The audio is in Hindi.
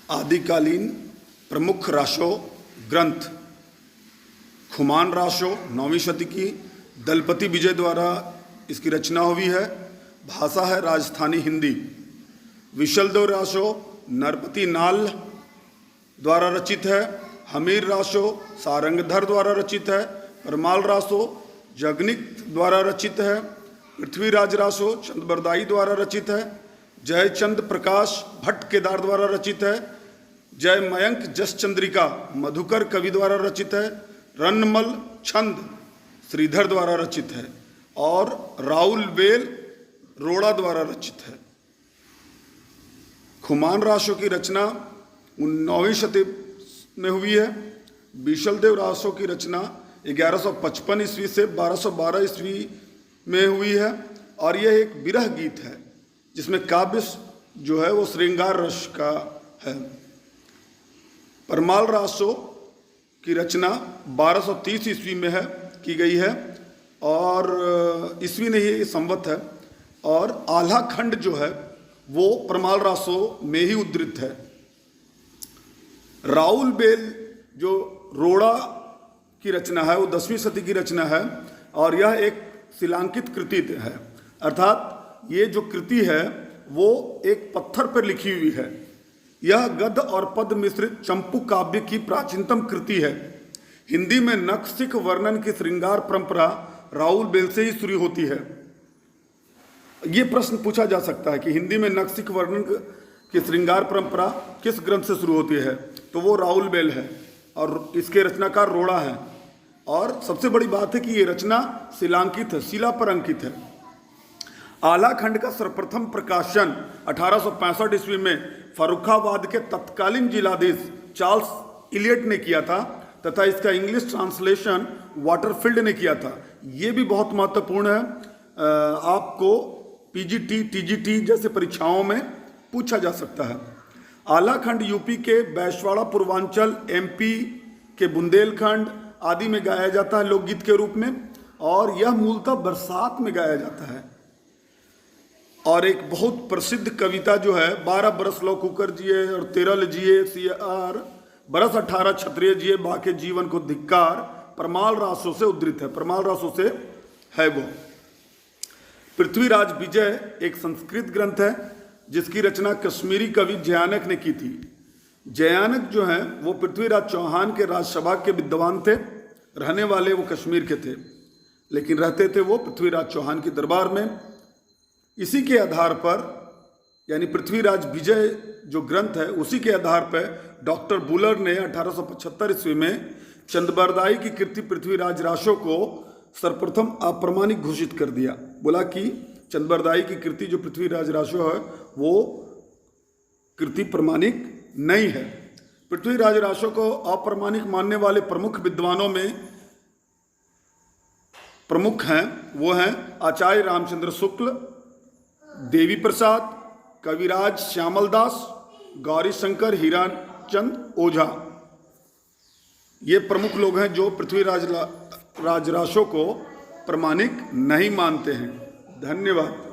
आदिकालीन प्रमुख राशो ग्रंथ खुमान राशो 9वीं शती की दलपति विजय द्वारा इसकी रचना हुई है। भाषा है राजस्थानी हिंदी। विशलदेव राशो नरपति नाल द्वारा रचित है। हमीर राशो सारंगधर द्वारा रचित है। परमाल राशो जगनिक द्वारा रचित है। पृथ्वीराज राशो चंद्रबरदाई द्वारा रचित है। जयचंद प्रकाश भट्ट केदार द्वारा रचित है। जय मयंक जस चंद्रिका मधुकर कवि द्वारा रचित है। रनमल छंद श्रीधर द्वारा रचित है और राउल बेल रोड़ा द्वारा रचित है। खुमान राशों की रचना 9वीं शती में हुई है। विशलदेव राशों की रचना 1155 ईस्वी से 1212 ईस्वी में हुई है और यह एक विरह गीत है जिसमें काव्य जो है वो श्रृंगार रस का है। परमाल राशों की रचना 1230 ईस्वी में है की गई है और ईस्वी नहीं ये संवत है। और आल्हा खंड जो है वो परमाल राशों में ही उद्धृत है। राउल बेल जो रोड़ा की रचना है वो 10वीं शती की रचना है और यह एक शिलांकित कृति है, अर्थात ये जो कृति है वो एक पत्थर पर लिखी हुई है। यह गद्य और पद मिश्रित चंपू काव्य की प्राचीनतम कृति है। हिंदी में नक्सिक वर्णन की श्रृंगार परंपरा राउल बेल से ही शुरू होती है। ये प्रश्न पूछा जा सकता है कि हिंदी में नक्सिक वर्णन की श्रृंगार परंपरा किस ग्रंथ से शुरू होती है, तो वो राउल बेल है और इसके रचनाकार रोड़ा है। और सबसे बड़ी बात है कि ये रचना शिलांकित है, शिला पर अंकित है। आला खंड का सर्वप्रथम प्रकाशन 1865 ईस्वी में फर्रुखाबाद के तत्कालीन जिलाधीश चार्ल्स इलियट ने किया था तथा इसका इंग्लिश ट्रांसलेशन वाटरफील्ड ने किया था। ये भी बहुत महत्वपूर्ण है, आपको पीजीटी टीजीटी जैसे परीक्षाओं में पूछा जा सकता है। आला खंड यूपी के बैसवाड़ा पूर्वांचल, एमपी के बुंदेलखंड आदि में गाया जाता है लोकगीत के रूप में और यह मूलतः बरसात में गाया जाता है। और एक बहुत प्रसिद्ध कविता जो है 12 बरस लो कुकर जिए और 13 जिए सियार बरस 18 क्षत्रिय जिए बाके जीवन को धिक्कार, परमाल राशों से उद्धृत है। परमाल राशों से है वो। पृथ्वीराज विजय एक संस्कृत ग्रंथ है जिसकी रचना कश्मीरी कवि जयानक ने की थी। जयानक जो हैं वो पृथ्वीराज चौहान के राजसभा के विद्वान थे। रहने वाले वो कश्मीर के थे लेकिन रहते थे वो पृथ्वीराज चौहान के दरबार में। इसी के आधार पर यानी पृथ्वीराज विजय जो ग्रंथ है उसी के आधार पर डॉक्टर बुलर ने 1875 ईस्वी में चंद्रबरदाई की कृति पृथ्वीराज राशों को सर्वप्रथम अप्रमाणिक घोषित कर दिया। बोला कि चंद्रबरदाई की कृति जो पृथ्वीराज राशों है वो कृति प्रमाणिक नहीं है। पृथ्वीराज राशों को अप्रमाणिक मानने वाले प्रमुख विद्वानों में प्रमुख हैं वो हैं आचार्य रामचंद्र शुक्ल, देवी प्रसाद, कविराज श्यामल दास, गौरी शंकर, हीराचंद ओझा। ये प्रमुख लोग हैं जो पृथ्वीराज राशों को प्रमाणिक नहीं मानते हैं। धन्यवाद।